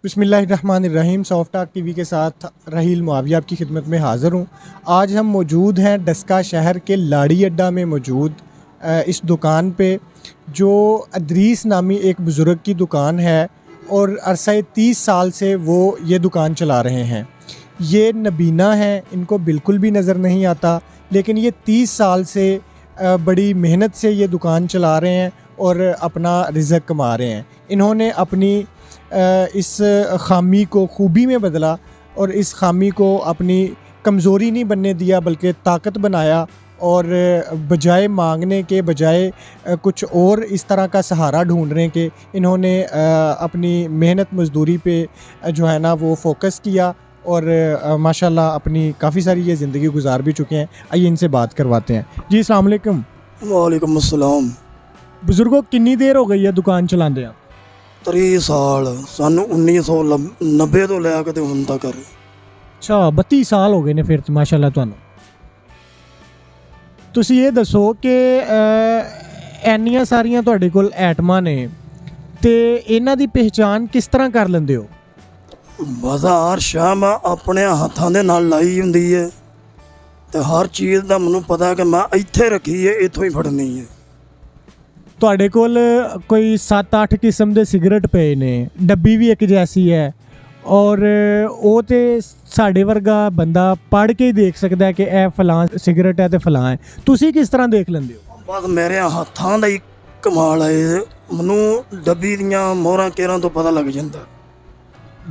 बिस्मिल्लाहिर्रहमानिर्रहीम। Soft talk TV के साथ रहील मुआविया आपकी खिदमत में हाज़िर हूँ। आज हम मौजूद हैं डस्का शहर के लाड़ी अड्डा में मौजूद इस दुकान पे, जो अदरीस नामी एक बुज़ुर्ग की दुकान है और अरसा 30 साल से वो ये दुकान चला रहे हैं। ये नबीना हैं, इनको बिल्कुल भी नज़र नहीं आता, लेकिन ये 30 साल से बड़ी मेहनत से ये दुकान चला रहे हैं और अपना रिज़्क़ कमा रहे हैं। इन्होंने अपनी इस ख़ामी को खूबी में बदला और इस ख़ामी को अपनी कमज़ोरी नहीं बनने दिया बल्कि ताकत बनाया, और बजाय मांगने के, बजाय कुछ और इस तरह का सहारा ढूंढने के, इन्होंने अपनी मेहनत मज़दूरी पे जो है ना वो फ़ोकस किया और माशाल्लाह अपनी काफ़ी सारी ये ज़िंदगी गुजार भी चुके हैं। आइए इनसे बात करवाते हैं। जी अस्सलाम वालेकुम। वालेकुम अस्सलाम। बुज़ुर्गों, कितनी देर हो गई है दुकान चलाते हैं? 30 ਸਾਲ ਸਾਨੂੰ 1990 ਤੋਂ ਲੈ ਕੇ ਤੇ ਹੁਣ ਤੱਕ। ਅੱਛਾ, 32 ਸਾਲ ਹੋ ਗਏ ਨੇ ਫਿਰ ਮਾਸ਼ਾਅੱਲਾ ਤੁਹਾਨੂੰ। ਤੁਸੀਂ ਇਹ ਦੱਸੋ ਕਿ ਇੰਨੀਆਂ ਸਾਰੀਆਂ ਤੁਹਾਡੇ ਕੋਲ ਆਈਟਮਾਂ ਨੇ ਤੇ ਇਹਨਾਂ ਦੀ ਪਹਿਚਾਣ ਕਿਸ ਤਰ੍ਹਾਂ ਕਰ ਲੈਂਦੇ ਹੋ? ਬਸ ਹਰ ਸ਼ਾਮ ਆਪਣੇ ਹੱਥਾਂ ਦੇ ਨਾਲ ਲਾਈ ਹੁੰਦੀ ਹੈ ਤੇ ਹਰ ਚੀਜ਼ ਦਾ ਮੈਨੂੰ ਪਤਾ ਕਿ ਮੈਂ ਇੱਥੇ ਰੱਖੀ ਹੈ, ਇੱਥੋਂ ਹੀ ਫੜਨੀ ਹੈ। ਤੁਹਾਡੇ ਕੋਲ ਕੋਈ 7-8 ਕਿਸਮ ਦੇ ਸਿਗਰਟ ਪਏ ਨੇ, ਡੱਬੀ ਵੀ ਇੱਕ ਜੈਸੀ ਹੈ, ਔਰ ਉਹ ਤੇ ਸਾਡੇ ਵਰਗਾ ਬੰਦਾ ਪੜ੍ਹ ਕੇ ਹੀ ਦੇਖ ਸਕਦਾ ਹੈ ਕਿ ਇਹ ਫਲਾਂ ਸਿਗਰਟ ਹੈ ਤੇ ਫਲਾਂ ਹੈ। ਤੁਸੀਂ ਕਿਸ ਤਰ੍ਹਾਂ ਦੇਖ ਲੈਂਦੇ ਹੋ? ਬਸ ਮੇਰੇ ਹੱਥਾਂ ਦਾ ਹੀ ਕਮਾਲ ਹੈ, ਮੈਨੂੰ ਡੱਬੀ ਦੀਆਂ ਮੋਹਰਾਂ ਕੇਰਾਂ ਤੋਂ ਪਤਾ ਲੱਗ ਜਾਂਦਾ।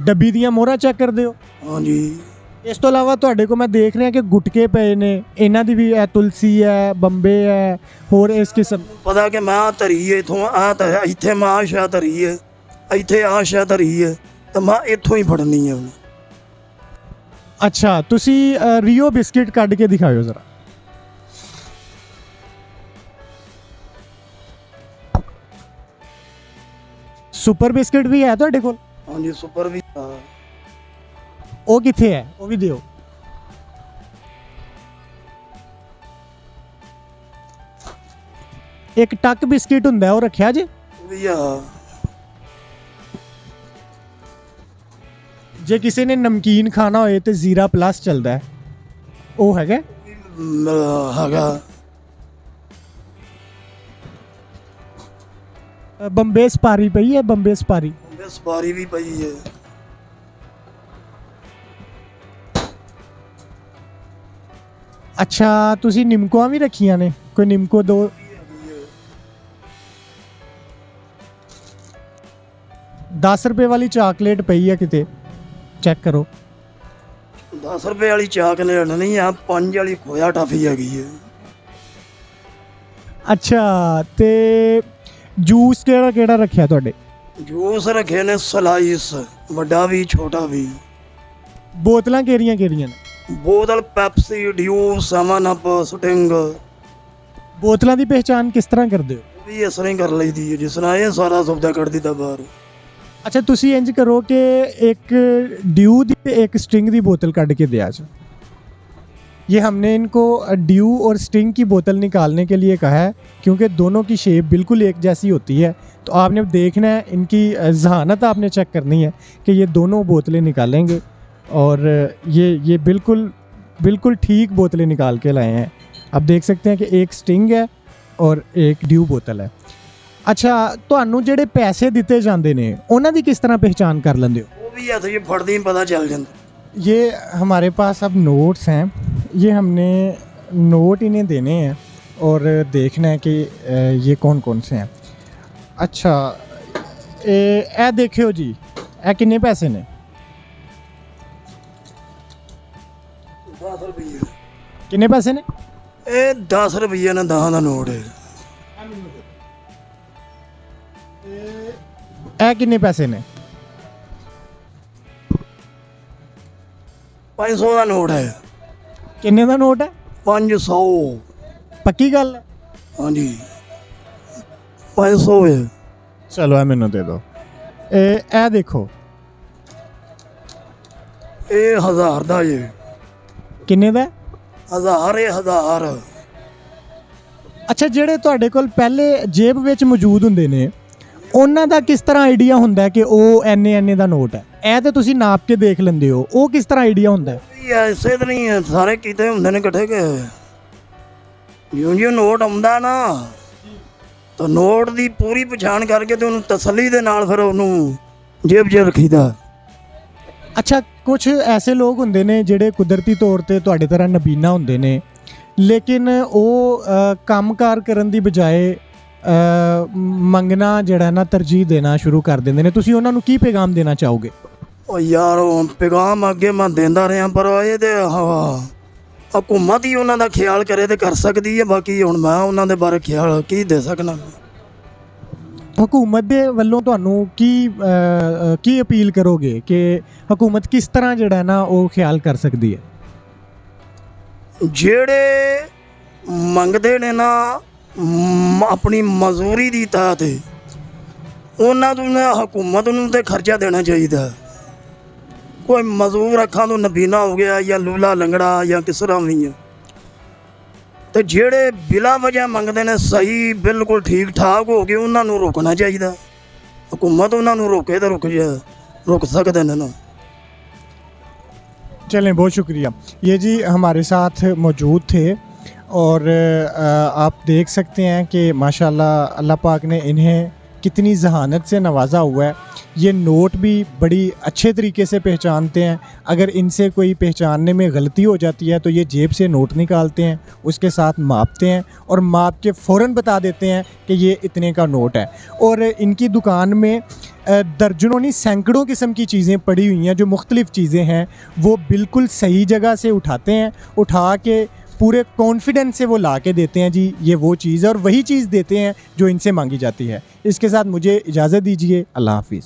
ਡੱਬੀ ਦੀਆਂ ਮੋਹਰਾਂ ਚੈੱਕ ਕਰਦੇ ਹੋ? ਹਾਂਜੀ। ਇਸ ਤੋਂ ਇਲਾਵਾ ਤੁਹਾਡੇ ਕੋਲ ਮੈਂ ਦੇਖ ਰਿਹਾ ਕਿ ਗੁਟਕੇ ਪਏ ਨੇ, ਇਹਨਾਂ ਦੀ ਵੀ ਇਹ ਤੁਲਸੀ ਹੈ, ਬੰਬੇ ਹੈ, ਹੋਰ ਇਸ ਕਿਸਮ। ਪਤਾ ਕਿ ਮੈਂ ਧਰੀ ਹੈ ਇੱਥੋਂ, ਆ ਤਾਂ ਇੱਥੇ ਮੈਂ ਆਹ ਸ਼ਾਹ ਧਰੀ ਹੈ, ਇੱਥੇ ਆਹ ਸ਼ਾਹ ਧਰੀ ਹੈ, ਤਾਂ ਮੈਂ ਇੱਥੋਂ ਹੀ ਫੜਨੀ ਹੈ। ਅੱਛਾ, ਤੁਸੀਂ ਰੀਓ ਬਿਸਕਿਟ ਕੱਢ ਕੇ ਦਿਖਾਓ ਜ਼ਰਾ। ਸੁਪਰ ਬਿਸਕਿਟ ਵੀ ਹੈ ਤੁਹਾਡੇ ਕੋਲ? ਹਾਂਜੀ, ਸੁਪਰ ਵੀ। ਉਹ ਕਿੱਥੇ ਹੈ? ਉਹ ਵੀ ਦਿਓ। ਇੱਕ ਟੱਕ ਬਿਸਕਿਟ ਹੁੰਦਾ, ਉਹ ਰੱਖਿਆ ਜੇ? ਵੀ ਆ। ਜੇ ਕਿਸੇ ਨੇ ਨਮਕੀਨ ਖਾਣਾ ਹੋਏ ਤੇ ਜ਼ੀਰਾ ਪਲੱਸ ਚੱਲਦਾ ਹੈ, ਉਹ ਹੈਗਾ? ਹੈਗਾ। ਬੰਬੇ ਸਪਾਰੀ ਪਈ ਹੈ? ਬੰਬੇ ਸਪਾਰੀ? ਬੰਬੇ ਸਪਾਰੀ ਵੀ ਪਈ ਹੈ। ਅੱਛਾ, ਤੁਸੀਂ ਨਿੰਮਕੋਆਂ ਵੀ ਰੱਖੀਆਂ ਨੇ? ਕੋਈ ਨਿੰਮਕੋ ਦੋ। 10 ਰੁਪਏ ਵਾਲੀ ਚਾਕਲੇਟ ਪਈ ਹੈ ਕਿਤੇ, ਚੈੱਕ ਕਰੋ। 10 ਰੁਪਏ ਵਾਲੀ ਚਾਕਲੇਟ ਨਹੀਂ ਆ, 5 ਵਾਲੀ ਖੋਇਆ ਟਾਫੀ ਹੈਗੀ ਹੈ। ਅੱਛਾ, ਤੇ ਜੂਸ ਕਿਹੜਾ ਕਿਹੜਾ ਰੱਖਿਆ ਤੁਹਾਡੇ? ਜੂਸ ਰੱਖੇ ਨੇ ਸਲਾਈਸ, ਵੱਡਾ ਵੀ ਛੋਟਾ ਵੀ। ਬੋਤਲਾਂ ਕਿਹੜੀਆਂ ਕਿਹੜੀਆਂ ਨੇ? ਬੋਤਲ ਪੈਪਸੀ, ਡਿਊ, 7 ਅਪ, ਸਟਿੰਗ। ਬੋਤਲਾਂ ਦੀ ਪਹਿਚਾਣ ਕਿਸ ਤਰ੍ਹਾਂ ਕਰਦੇ ਹੋ? ਵੀ ਇਸ ਤਰ੍ਹਾਂ ਹੀ ਕਰ ਲਈਦੀ ਹੈ ਜਿਸ ਤਰ੍ਹਾਂ ਇਹ ਸਾਰਾ ਸੌਦਾ ਕੱਢ ਦਿੱਤਾ ਬਾਹਰ। अच्छा, तुसी इंज करो कि एक ड्यू दी एक स्टिंग दी बोतल कट के दिया जो। ये हमने इनको ड्यू और स्टिंग की बोतल निकालने के लिए कहा है क्योंकि दोनों की शेप बिल्कुल एक जैसी होती है। तो आपने देखना है, इनकी जहानत आपने चेक करनी है कि ये दोनों बोतलें निकालेंगे, और ये बिल्कुल बिल्कुल ठीक बोतलें निकाल के लाए हैं। आप देख सकते हैं कि एक स्टिंग है और एक ड्यू बोतल है। अच्छा, ਤੁਹਾਨੂੰ ਜਿਹੜੇ ਪੈਸੇ ਦਿੱਤੇ ਜਾਂਦੇ ਨੇ ਉਹਨਾਂ ਦੀ ਕਿਸ ਤਰ੍ਹਾਂ ਪਹਿਚਾਨ ਕਰ ਲੈਂਦੇ ਹੋ? ਉਹ ਵੀ ਹੱਥ 'ਚ ਫੜਦੇ ਹੀ ਪਤਾ ਚੱਲ ਜਾਂਦਾ। ये हमारे पास अब नोट्स हैं, ये हमने नोट इन्हें देने हैं और देखना है कि ये कौन कौन से हैं। अच्छा, ए देखियो जी, ए किन्ने पैसे ने? 10 ਰੁਪਏ। किन्ने पैसे ने? ਇਹ 10 ਰੁਪਏ ਨੇ, 10 ਦਾ ਨੋਟ ਹੈ। ए किन्ने पैसे ने? 500 ਦਾ ਨੋਟ ਹੈ। किन्ने दा नोट है? 500। पक्की गल है? ਹਾਂਜੀ, 500 ਹੈ। चलो ए मैनू दे दो। ए देखो, ਇਹ 1000 ਦਾ ਜੇ। किन्ने दा? 1000 ਇਹ 1000। ਅੱਛਾ, ਜਿਹੜੇ ਤੁਹਾਡੇ ਕੋਲ ਪਹਿਲੇ ਜੇਬ ਵਿੱਚ ਮੌਜੂਦ ਹੁੰਦੇ ਨੇ ਉਹਨਾਂ ਦਾ ਕਿਸ ਤਰ੍ਹਾਂ ਆਈਡੀਆ ਹੁੰਦਾ ਹੈ ਕਿ ਉਹ ਐਨੇ ਦਾ ਨੋਟ ਹੈ? ਇਹ ਤੇ ਤੁਸੀਂ ਨਾਪ ਕੇ ਦੇਖ ਲੈਂਦੇ ਹੋ, ਉਹ ਕਿਸ ਤਰ੍ਹਾਂ ਆਈਡੀਆ ਹੁੰਦਾ ਹੈ? ਇਹ ਐਸੇ ਤਾਂ ਨਹੀਂ ਹੈ, ਸਾਰੇ ਕੀਤੇ ਹੁੰਦੇ ਨੇ ਇਕੱਠੇ ਕਿ ਜਿਉਂ ਨੋਟ ਆਉਂਦਾ ਨਾ ਤਾਂ ਨੋਟ ਦੀ ਪੂਰੀ ਪਛਾਣ ਕਰਕੇ ਤੇ ਉਹਨੂੰ ਤਸੱਲੀ ਦੇ ਨਾਲ ਫਿਰ ਉਹਨੂੰ ਜੇਬ 'ਚ ਰੱਖੀਦਾ। ਅੱਛਾ, ਕੁਝ ਐਸੇ ਲੋਕ ਹੁੰਦੇ ਨੇ ਜਿਹੜੇ ਕੁਦਰਤੀ ਤੌਰ ਤੇ ਤੁਹਾਡੇ ਤਰ੍ਹਾਂ ਨਬੀਨਾ ਹੁੰਦੇ ਨੇ, ਲੇਕਿਨ ਉਹ ਕੰਮਕਾਰ ਕਰਨ ਦੀ ਬਜਾਏ ਮੰਗਣਾ ਜਿਹੜਾ ਨਾ ਤਰਜੀਹ ਦੇਣਾ ਸ਼ੁਰੂ ਕਰ ਦਿੰਦੇ ਨੇ। ਤੁਸੀਂ ਉਹਨਾਂ ਨੂੰ ਕੀ ਪੈਗਾਮ ਦੇਣਾ ਚਾਹੋਗੇ? ਉਹ ਯਾਰ ਉਹ ਪੈਗਾਮ ਅੱਗੇ ਮੈਂ ਦਿੰਦਾ ਰਿਹਾ, ਪਰ ਇਹ ਤੇ ਹਕੂਮਤ ਹੀ ਉਹਨਾਂ ਦਾ ਖਿਆਲ ਕਰੇ ਤੇ ਕਰ ਸਕਦੀ ਹੈ। ਬਾਕੀ ਹੁਣ ਮੈਂ ਉਹਨਾਂ ਦੇ ਬਾਰੇ ਖਿਆਲ ਕੀ ਦੇ ਸਕਣਾ। ਹਕੂਮਤ ਦੇ ਵੱਲੋਂ ਤੁਹਾਨੂੰ ਕੀ ਅਪੀਲ ਕਰੋਗੇ ਕਿ ਹਕੂਮਤ ਕਿਸ ਤਰ੍ਹਾਂ ਜਿਹੜਾ ਨਾ ਉਹ ਖਿਆਲ ਕਰ ਸਕਦੀ ਹੈ? ਜਿਹੜੇ ਮੰਗਦੇ ਨੇ ਨਾ ਆਪਣੀ ਮਜ਼ਦੂਰੀ ਦੀ ਤਾਹ ਤੇ, ਉਹਨਾਂ ਨੂੰ ਹਕੂਮਤ ਨੂੰ ਤੇ ਖਰਚਾ ਦੇਣਾ ਚਾਹੀਦਾ। ਕੋਈ ਮਜ਼ਦੂਰ ਅੱਖਾਂ ਤੋਂ ਨਬੀਨਾ ਹੋ ਗਿਆ ਜਾਂ ਲੂਲਾ ਲੰਗੜਾ ਜਾਂ ਕਿਸ ਤਰ੍ਹਾਂ ਵੀ ਹੈ, ਤੇ ਜਿਹੜੇ ਬਿਲਾ ਵਜ੍ਹਾ ਮੰਗਦੇ ਨੇ ਸਹੀ ਬਿਲਕੁਲ ਠੀਕ ਠਾਕ ਹੋ ਕੇ ਉਹਨਾਂ ਨੂੰ ਰੋਕਣਾ ਚਾਹੀਦਾ। ਹਕੂਮਤ ਉਹਨਾਂ ਨੂੰ ਰੋਕੇ ਤਾਂ ਰੁਕ ਸਕਦੇ ਨੇ ना। चलें, बहुत शुक्रिया। ये जी हमारे साथ मौजूद थे और आप देख सकते हैं कि माशाल्लाह अल्लाह पाक ने इन्हें कितनी जहानत से नवाजा हुआ है। ये नोट भी बड़ी अच्छे तरीके से पहचानते हैं। अगर इनसे कोई पहचानने में गलती हो जाती है तो ये जेब से नोट निकालते हैं, उसके साथ मापते हैं और माप के फ़ौरन बता देते हैं कि ये इतने का नोट है। और इनकी दुकान में दर्जनों नहीं सैकड़ों किस्म की चीज़ें पड़ी हुई हैं। जो मुख्तलिफ़ चीज़ें हैं वो बिल्कुल सही जगह से उठाते हैं, उठा के पूरे कॉन्फिडेंस से वो ला के देते हैं जी ये वो चीज़ है, और वही चीज़ देते हैं जो इनसे मांगी जाती है। इसके साथ मुझे इजाज़त दीजिए, अल्लाह हाफिज़।